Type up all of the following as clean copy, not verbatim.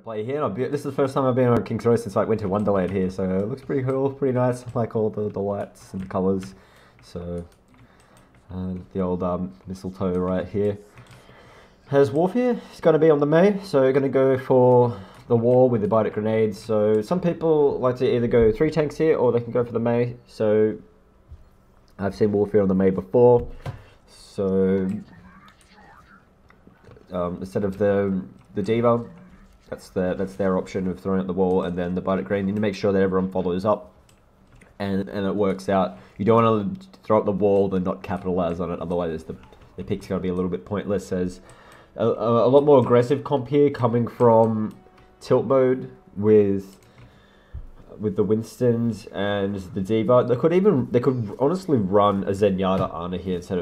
play here. This is the first time I've been on King's Row since like Winter Wonderland here, so it looks pretty cool, pretty nice. I like all the lights and colours. So the old mistletoe right here. Has Warfare. He's going to be on the May, so we're going to go for the wall with the bite grenades. So some people like to either go 3 tanks here, or they can go for the May. So I've seen Warfare on the May before. So instead of the Diva, that's their option of throwing at the wall, and then the bite grenade. You need to make sure that everyone follows up, and it works out. You don't want to throw up the wall and not capitalize on it, otherwise the pick's going to be a little bit pointless. As a lot more aggressive comp here coming from Tiltmode with the Winstons and the Diva. They could honestly run a Zenyatta Ana here instead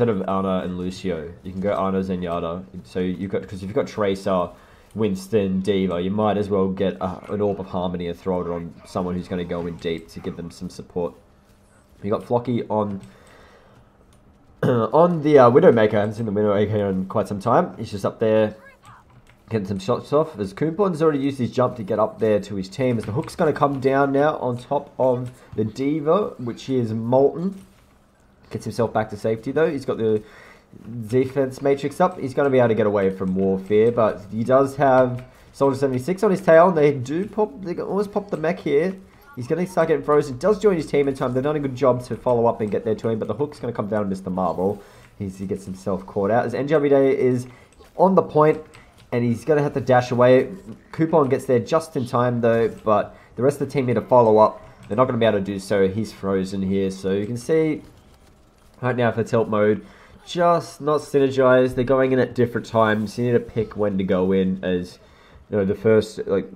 of Ana and Lucio. You can go Ana Zenyatta. So because if you've got Tracer, Winston, Diva, you might as well get an Orb of Harmony and throw it on someone who's going to go in deep to give them some support. You got Flocky on the Widowmaker. I haven't seen the Widowmaker in quite some time. He's just up there getting some shots off. As Coompon's already used his jump to get up there to his team. As the Hook's going to come down now on top of the Diva, which is Molten. Gets himself back to safety though. He's got the defense matrix up. He's going to be able to get away from Warfare, but he does have Soldier 76 on his tail. And they almost pop the mech here. He's going to start getting frozen. Does join his team in time. They've done a good job to follow up and get there to him, but the Hook's going to come down and miss the marble. He gets himself caught out. As NJWD is on the point, and he's going to have to dash away. Coupon gets there just in time though, but the rest of the team need to follow up. They're not going to be able to do so. He's frozen here, so you can see right now for Tiltmode, just not synergized. They're going in at different times. You need to pick when to go in. As you know, the first, like,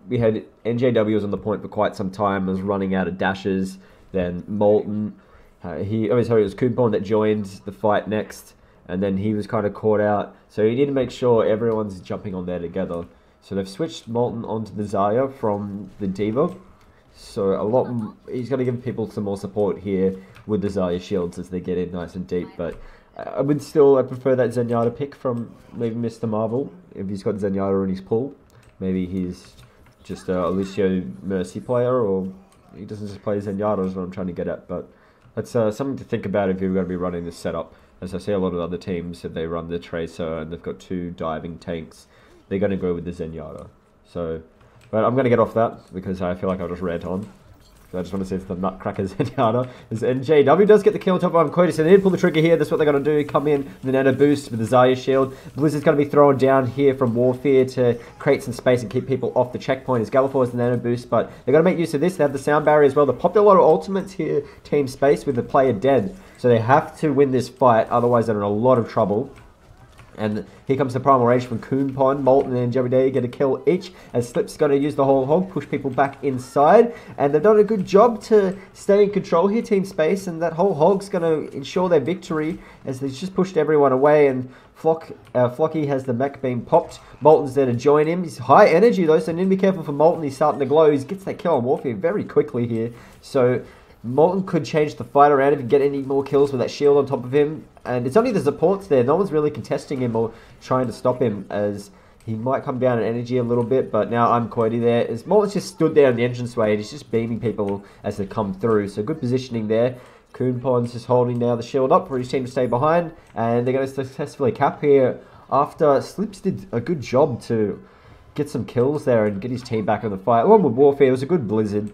we had NJW was on the point for quite some time, was running out of dashes. Then Molten, it was Coupon that joined the fight next, and then he was kind of caught out. So you need to make sure everyone's jumping on there together. So they've switched Molten onto the Zarya from the Diva. So he's going to give people some more support here with the Zarya shields as they get in nice and deep. But I prefer that Zenyatta pick from maybe Mr. Marvel. If he's got Zenyatta in his pool, maybe he's just a Lucio Mercy player, or he doesn't just play Zenyatta is what I'm trying to get at. But that's something to think about if you're going to be running this setup. As I see a lot of other teams, if they run the Tracer and they've got 2 diving tanks, they're going to go with the Zenyatta. So, but I'm going to get off that because I feel like I just read on. I just want to see if the Nutcracker Zenyatta. As NJW does get the kill on top of Cody, so they need to pull the trigger here. That's what they're going to do. Come in with the nano boost with the Zarya shield. Blizzard's going to be thrown down here from Warfare to create some space and keep people off the checkpoint. As Galliford has the nano boost, but they're going to make use of this. They have the sound barrier as well. They popped a lot of ultimates here, Team Space, with the player dead. So they have to win this fight, otherwise they're in a lot of trouble. And here comes the primal rage from Coonpon. Molten and Jebediah get a kill each, as Slip's going to use the whole hog, push people back inside. And they've done a good job to stay in control here, Team Space, and that whole hog's going to ensure their victory, as they've just pushed everyone away. And Flocky has the mech being popped. Molten's there to join him. He's high energy though, so you need to be careful for Molten. He's starting to glow. He gets that kill on Warfare very quickly here. So Molten could change the fight around if he can get any more kills with that shield on top of him. And it's only the supports there. No one's really contesting him or trying to stop him, as he might come down in energy a little bit. But now I'm Cody there. As Molten's just stood there in the entranceway and he's just beaming people as they come through. So good positioning there. Coonpon's just holding now the shield up for his team to stay behind. And they're going to successfully cap here after Slips did a good job to get some kills there and get his team back in the fight. Along with Warfare, it was a good Blizzard.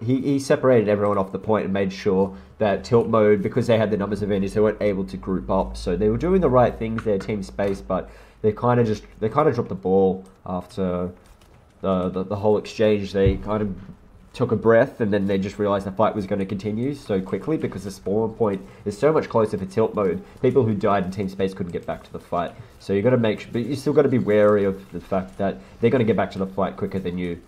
He separated everyone off the point and made sure that Tiltmode, because they had the numbers of enemies, they weren't able to group up. So they were doing the right things there, Team Space, but they kind of dropped the ball after the whole exchange. They kind of took a breath, and then they just realized the fight was going to continue so quickly because the spawn point is so much closer for Tiltmode. People who died in Team Space couldn't get back to the fight. So you got to make sure, but you still got to be wary of the fact that they're going to get back to the fight quicker than you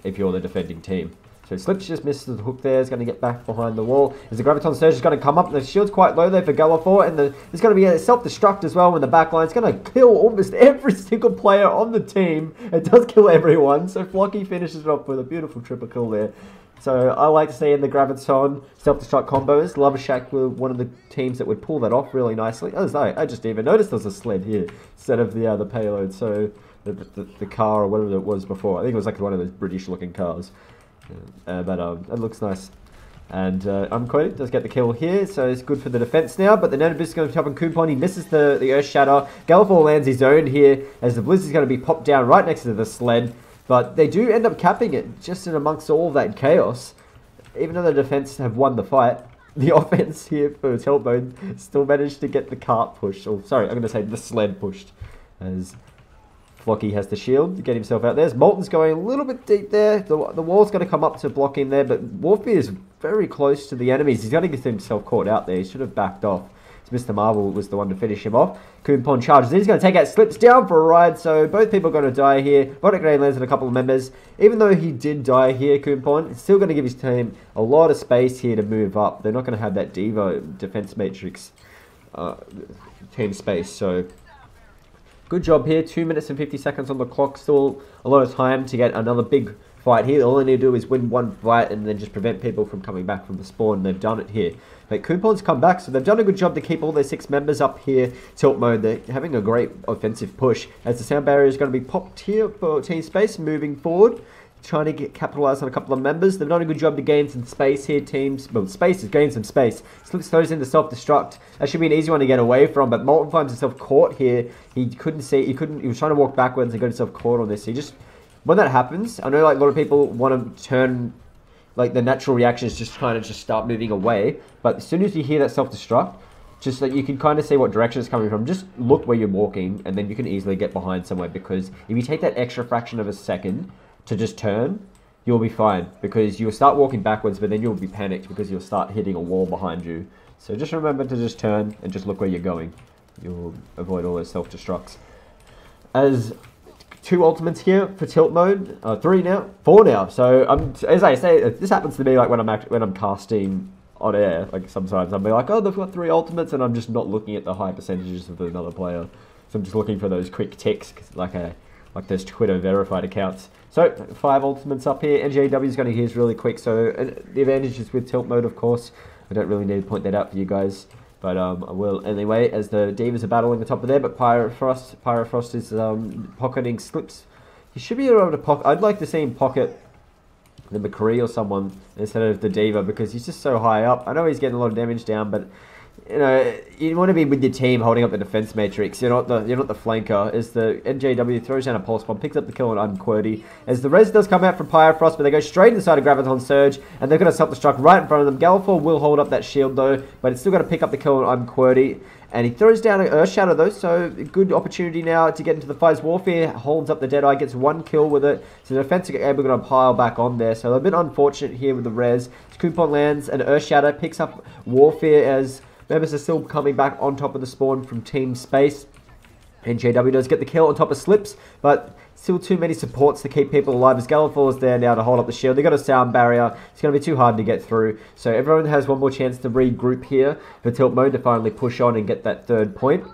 if you're the defending team. So Slips just misses the hook there. He's going to get back behind the wall. As the Graviton Surge is going to come up. The shield's quite low there for Galliford. And there's going to be a self-destruct as well in the back line. It's going to kill almost every single player on the team. It does kill everyone. So Flocky finishes it off with a beautiful triple kill there. So I like to see in the Graviton self-destruct combos. Lava Shack were one of the teams that would pull that off really nicely. Oh, I just even noticed there's a sled here instead of the payload. So the car or whatever it was before. I think it was like one of those British looking cars. But it looks nice. And Unquoted does get the kill here, so it's good for the defense now. But the Nanoblizz is going to top on Coupon. He misses the Earth Shatter. Gallifall lands his own here, as the Blizz is going to be popped down right next to the sled. But they do end up capping it, just in amongst all of that chaos. Even though the defense have won the fight, the offense here for Tiltmode still managed to get the cart pushed. Or sorry, I'm going to say the sled pushed, as Flocky has the shield to get himself out there. Molten's going a little bit deep there. The wall's going to come up to block him there, but Warfbeer is very close to the enemies. He's going to get himself caught out there. He should have backed off. Mr. Marvel was the one to finish him off. Coupon charges in. He's going to take out Slips down for a ride, so both people are going to die here. Bonic Grenade lands on a couple of members. Even though he did die here, Coupon, it's still going to give his team a lot of space here to move up. They're not going to have that Devo defense matrix team space, so good job here. 2 minutes and 50 seconds on the clock. Still a lot of time to get another big fight here. All they need to do is win one fight and then just prevent people from coming back from the spawn. They've done it here. But Coupon's come back, so they've done a good job to keep all their 6 members up here. Tiltmode, they're having a great offensive push, as the sound barrier is going to be popped here for Team Space moving forward, trying to capitalize on a couple of members. They've done a good job to gain some space here. Space has gained some space. Slips throws into self-destruct. That should be an easy one to get away from, but Molten finds himself caught here. He couldn't see, he was trying to walk backwards and got himself caught on this. When that happens, I know like a lot of people want to turn, like the natural reaction is just kind of just start moving away. But as soon as you hear that self-destruct, just like you can kind of see what direction it's coming from, just look where you're walking and then you can easily get behind somewhere, because if you take that extra fraction of a second to just turn, you'll be fine, because you'll start walking backwards, but then you'll be panicked because you'll start hitting a wall behind you. So just remember to just turn and just look where you're going. You'll avoid all those self-destructs. As 2 ultimates here for Tiltmode, 3 now, 4 now. So as I say, this happens to me like when I'm casting on air. Like sometimes I'll be like, oh, they've got 3 ultimates, and I'm just not looking at the high percentages of another player. So I'm just looking for those quick ticks, like those Twitter verified accounts. So 5 ultimates up here. NJW is going to his really quick. So the advantage is with Tiltmode, of course. I don't really need to point that out for you guys, but I will anyway, as the Divas are battling the top of there. But Pyrofrost is pocketing Slips. He should be able to pocket. I'd like to see him pocket the McCree or someone instead of the Diva, because he's just so high up. I know he's getting a lot of damage down, but you know, you want to be with your team holding up the defense matrix. You're not the flanker. As the NJW throws down a pulse bomb, picks up the kill on Unquirty. As the res does come out from Pyrofrost, but they go straight inside of Graviton Surge, and they're going to self-destruct right in front of them. Gallifall will hold up that shield though, but it's still going to pick up the kill on Unquirty. And he throws down an Earth Shatter though, so good opportunity now to get into the fight. Warfare holds up the Deadeye, gets 1 kill with it. So the defense are able to pile back on there. So a bit unfortunate here with the res. Coupon lands, and Earth Shatter picks up Warfare as members are still coming back on top of the spawn from Team Space. NJW does get the kill on top of Slips, but still too many supports to keep people alive, as Gallifall is there now to hold up the shield. They've got a sound barrier. It's going to be too hard to get through. So everyone has one more chance to regroup here for Tiltmode to finally push on and get that 3rd point.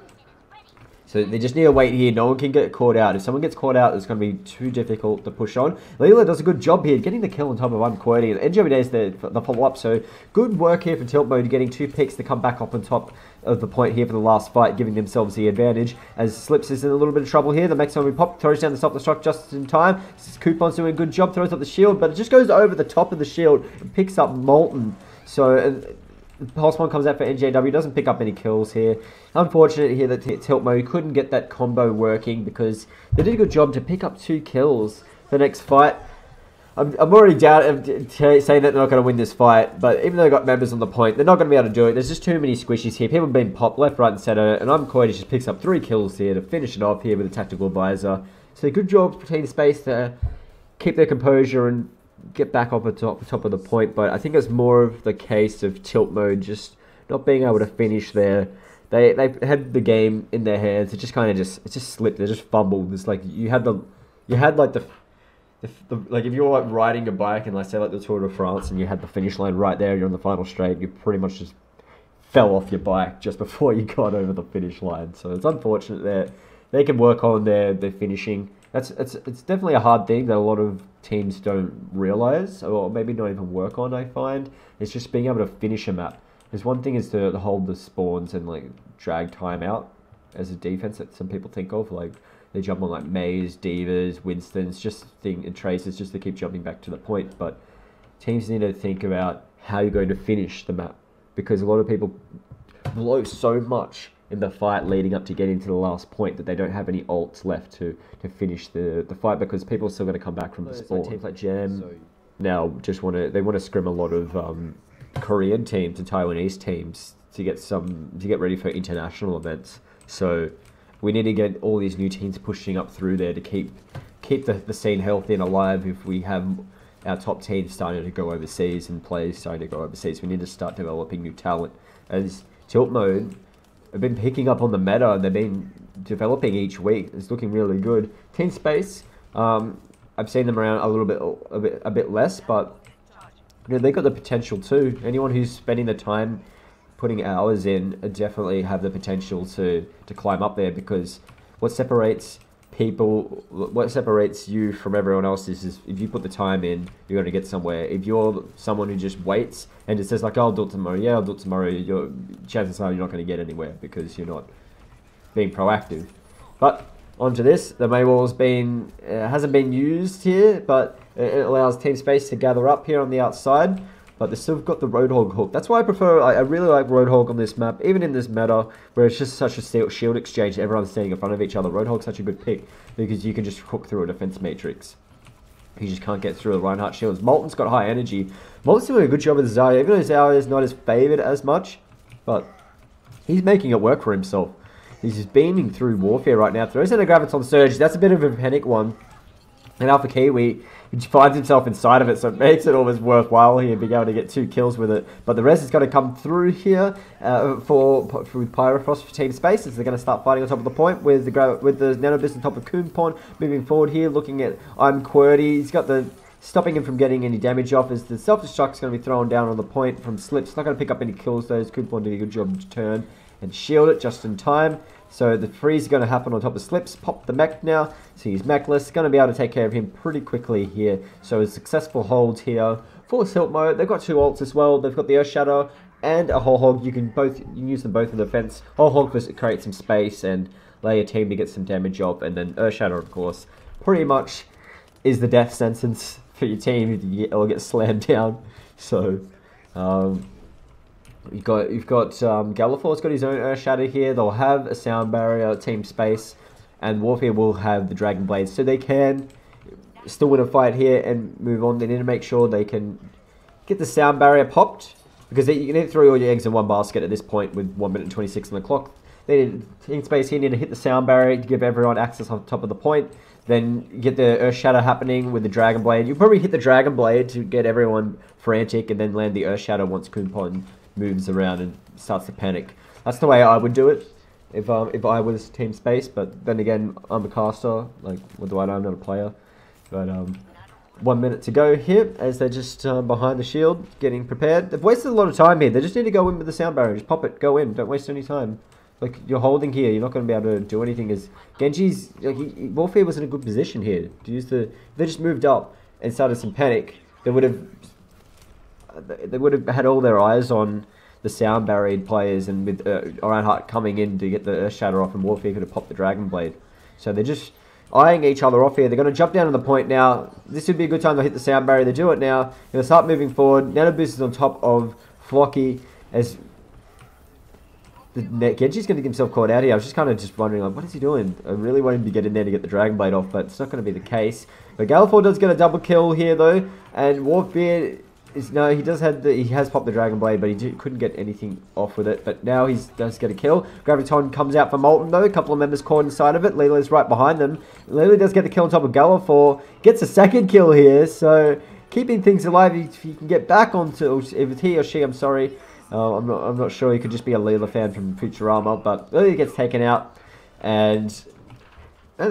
So they just need to wait here. No one can get caught out. If someone gets caught out, it's going to be too difficult to push on. Leela does a good job here, getting the kill on top of Unquirty. And NJW is the follow-up. So good work here for Tiltmode, getting 2 picks to come back up on top of the point here for the last fight, giving themselves the advantage. As Slips is in a little bit of trouble here. The next time we pop, throws down the self-destruct just in time. Coupon's doing a good job, throws up the shield, but it just goes over the top of the shield and picks up Molten. So Pulse Bomb comes out for NJW, doesn't pick up any kills here. Unfortunate here that Tiltmode couldn't get that combo working, because they did a good job to pick up 2 kills the next fight. I'm already saying that they're not going to win this fight, but even though they've got members on the point, they're not going to be able to do it. There's just too many squishies here. People being popped left, right, and center, and Unquirty just picks up 3 kills here to finish it off here with a tactical advisor. So good job for Team Space to keep their composure and get back up at the top of the point. But I think it's more of the case of Tiltmode just not being able to finish there. They had the game in their hands. It just kind of just slipped. They just fumbled. It's like you had like like if you're like riding a bike and, like, say like the Tour de France, and you had the finish line right there, you're on the final straight, you pretty much just fell off your bike just before you got over the finish line. So it's unfortunate that they can work on their finishing. It's definitely a hard thing that a lot of teams don't realize, or maybe not even work on. I find it's just being able to finish a map. Because one thing is to hold the spawns and like drag time out as a defense that some people think of, like They jump on like Mays, Divas, Winstons, and Traces just to keep jumping back to the point. But teams need to think about how you're going to finish the map, because a lot of people blow so much in the fight leading up to getting to the last point that they don't have any ults left to finish the fight, because people are still going to come back from the spawn. Like teams like Jam now want to scrim a lot of Korean teams and Taiwanese teams to get ready for international events. So we need to get all these new teams pushing up through there to keep the scene healthy and alive. If we have our top teams starting to go overseas and players starting to go overseas, we need to start developing new talent. As Tiltmode have been picking up on the meta, and they've been developing each week. It's looking really good. Team Space, I've seen them around a bit less, but you know, they got the potential too. Anyone who's spending the time putting hours in definitely have the potential to climb up there, because what separates you from everyone else is if you put the time in, you're going to get somewhere. If you're someone who just waits and just says like, I'll do it tomorrow, yeah, I'll do it tomorrow, your chances are you're not going to get anywhere because you're not being proactive. But onto this, the Maywall's hasn't been used here, but it allows Team Space to gather up here on the outside. But they still got the Roadhog hook. That's why I really like Roadhog on this map, even in this meta where it's just such a shield exchange. Everyone's standing in front of each other. Roadhog's such a good pick because you can just hook through a defense matrix. You just can't get through the Reinhardt shields. Molten's got high energy. Molten's doing a good job with Zarya, even though Zarya is not as favoured as much, but he's making it work for himself. He's just beaming through Warfare right now. Throws in a Graviton Surge. That's a bit of a panic one. And Alpha Kiwi, he finds himself inside of it, so it makes it almost worthwhile here being able to get 2 kills with it. But the rest is going to come through here with Pyrophos for Team Space, as they're going to start fighting on top of the point with the Nanobis on top of Kumpon. Moving forward here, looking at QWERTY. He's got the stopping him from getting any damage off, as the self-destruct is going to be thrown down on the point from Slips. Not going to pick up any kills though, as Kumpon did a good job to turn and shield it just in time. So the freeze is going to happen on top of Slips. Pop the mech now. So he's mechless. Going to be able to take care of him pretty quickly here. So a successful hold here for Tiltmode. They've got 2 ults as well. They've got the Earth Shadow and a Whole Hog. You can use them both in defense. Whole Hog to create some space and lay a team to get some damage off. And then Earth Shadow, of course, pretty much is the death sentence for your team if you get slammed down. So You've got Galliford's got his own Earth Shadow here. They'll have a sound barrier, Team Space, and Warfare will have the Dragon Blades, so they can still win a fight here and move on. They need to make sure they can get the sound barrier popped, because you need to throw all your eggs in one basket at this point with 1 minute and 26 on the clock. Team Space here need to hit the sound barrier to give everyone access on top of the point. Then get the Earth Shadow happening with the Dragon Blade. You probably hit the Dragon Blade to get everyone frantic, and then land the Earth Shadow once Kumpon moves around and starts to panic. That's the way I would do it if I was Team Space. But then again, I'm a caster. Like, what do I know? I'm not a player. But 1 minute to go here as they're just behind the shield, getting prepared. They've wasted a lot of time here. They just need to go in with the sound barrier. Just pop it, go in. Don't waste any time. Like, you're holding here. You're not going to be able to do anything. As Genji's, Warfare was in a good position here to use the. If they just moved up and started some panic, they would have had all their eyes on the sound barriered players, and with Reinhardt coming in to get the Earth Shatter off, and Warfare could have popped the Dragon Blade. So they're just eyeing each other off here. They're going to jump down to the point now. This would be a good time to hit the sound barrier. They do it now. They're going to start moving forward. Nanoboost is on top of Flocky, as Genji's going to get himself caught out here. I was just kind of wondering, like, what is he doing? I really wanted him to get in there to get the Dragon Blade off, but it's not going to be the case. But Galliford does get a double kill here though, and Warfare he has popped the Dragon Blade, but he couldn't get anything off with it. But now he does get a kill. Graviton comes out for Molten though. A couple of members caught inside of it. Leela's right behind them. Leela does get the kill on top of Galliford. Gets a second kill here, so keeping things alive. If he can get back onto, if it's he or she, I'm sorry. I'm not sure. He could just be a Leela fan from Futurama, but Leela gets taken out, and I'm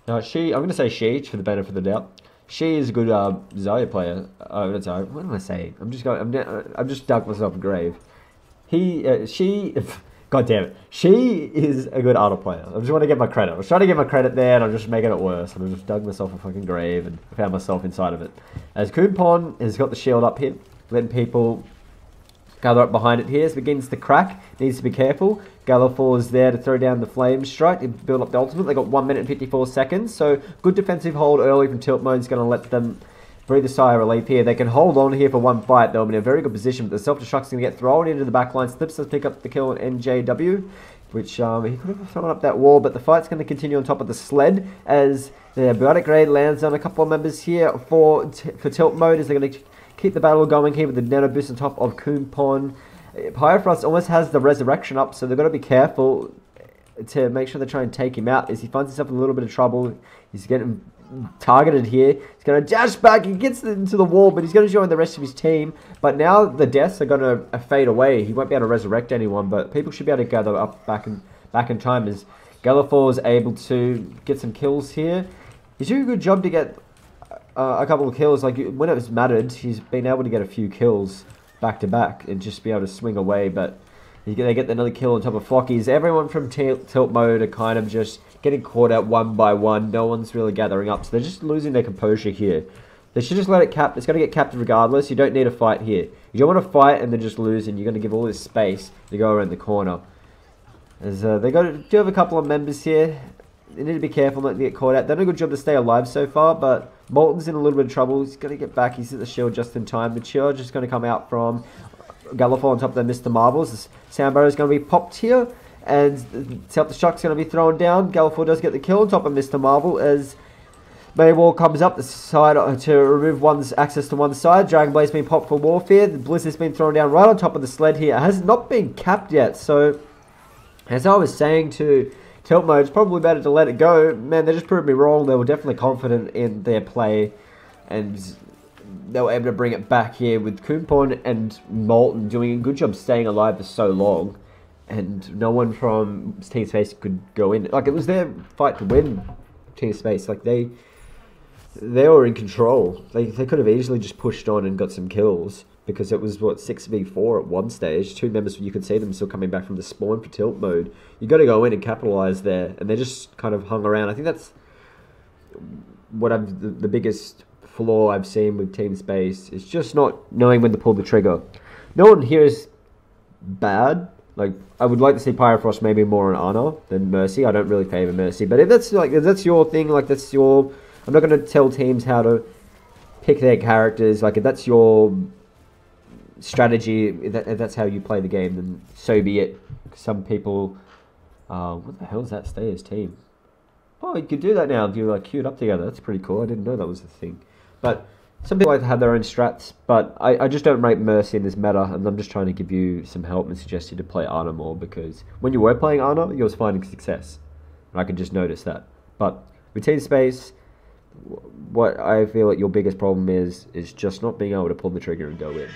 going to say she for the benefit of the doubt. She is a good Zarya player. What am I saying? I'm just dug myself a grave. God damn it. She is a good Arnold player. I just want to get my credit. I was trying to get my credit there, and I'm just making it worse. And I just dug myself a fucking grave and found myself inside of it. As Kumpon has got the shield up here, letting people gather up behind it here. As it begins to crack, needs to be careful. Gallifore is there to throw down the flame strike and build up the ultimate. They got 1 minute and 54 seconds, so good defensive hold early from Tiltmode is going to let them breathe a sigh of relief here. They can hold on here for one fight. They'll be in a very good position, but the self-destruct's going to get thrown into the backline. Slips to pick up the kill on NJW, which he could have thrown up that wall, but the fight's going to continue on top of the sled as the Biotic Raid lands on a couple of members here for Tiltmode as they're going to keep the battle going here with the nano boost on top of Kumpon. Pyrofrost almost has the resurrection up, so they've got to be careful to make sure they try and take him out as he finds himself in a little bit of trouble. He's getting targeted here. He's going to dash back. He gets into the wall, but he's going to join the rest of his team. But now the deaths are going to fade away. He won't be able to resurrect anyone, but people should be able to gather up back in time as Gallifore is able to get some kills here. He's doing a good job to get a couple of kills. Like when it was mattered, he's been able to get a few kills back to back and just be able to swing away. But they get another kill on top of Flockies. Everyone from Tiltmode are kind of just getting caught out one by one. No one's really gathering up, so they're just losing their composure here. They should just let it cap. It's going to get capped regardless. You don't need a fight here. You don't want to fight and then just lose, and you're going to give all this space to go around the corner. As they do have a couple of members here. They need to be careful not to get caught out. They've done a good job to stay alive so far, but Molten's in a little bit of trouble. He's going to get back. He's at the shield just in time. The shield just going to come out from Gallifore on top of the Mr. Marbles. This Soundbarrow is going to be popped here, and self-destruct's going to be thrown down. Gallifore does get the kill on top of Mr. Marble as Maywall comes up the side to remove one's access to one side. Dragon Blade's been popped for Warfare. The Blizzard's been thrown down right on top of the sled here. It has not been capped yet, so as I was saying to Tiltmode, it's probably better to let it go. Man, they just proved me wrong. They were definitely confident in their play, and they were able to bring it back here with Kumpon and Molten doing a good job staying alive for so long, and no one from Team Space could go in. Like, it was their fight to win, Team Space. Like, they were in control. They could have easily just pushed on and got some kills, because it was, what, 6v4 at one stage. Two members, you could see them still coming back from the spawn for Tiltmode. You got to go in and capitalize there, and they just kind of hung around. I think that's what the biggest flaw I've seen with Team Space is just not knowing when to pull the trigger. No one here is bad. Like, I would like to see Pyrofrost maybe more on Ana than Mercy. I don't really favor Mercy, but if that's your thing, like that's your. I'm not going to tell teams how to pick their characters. Like, if that's your strategy, if that's how you play the game, then so be it. Some people, what the hell is that? Stay as team. Oh, you could do that now if you're like queued up together. That's pretty cool. I didn't know that was a thing. But some people like to have their own strats, but I just don't rate Mercy in this meta, and I'm just trying to give you some help and suggest you to play Ana more, because when you were playing Ana, you was finding success. And I could just notice that. But with Team Space, what I feel like your biggest problem is just not being able to pull the trigger and go in.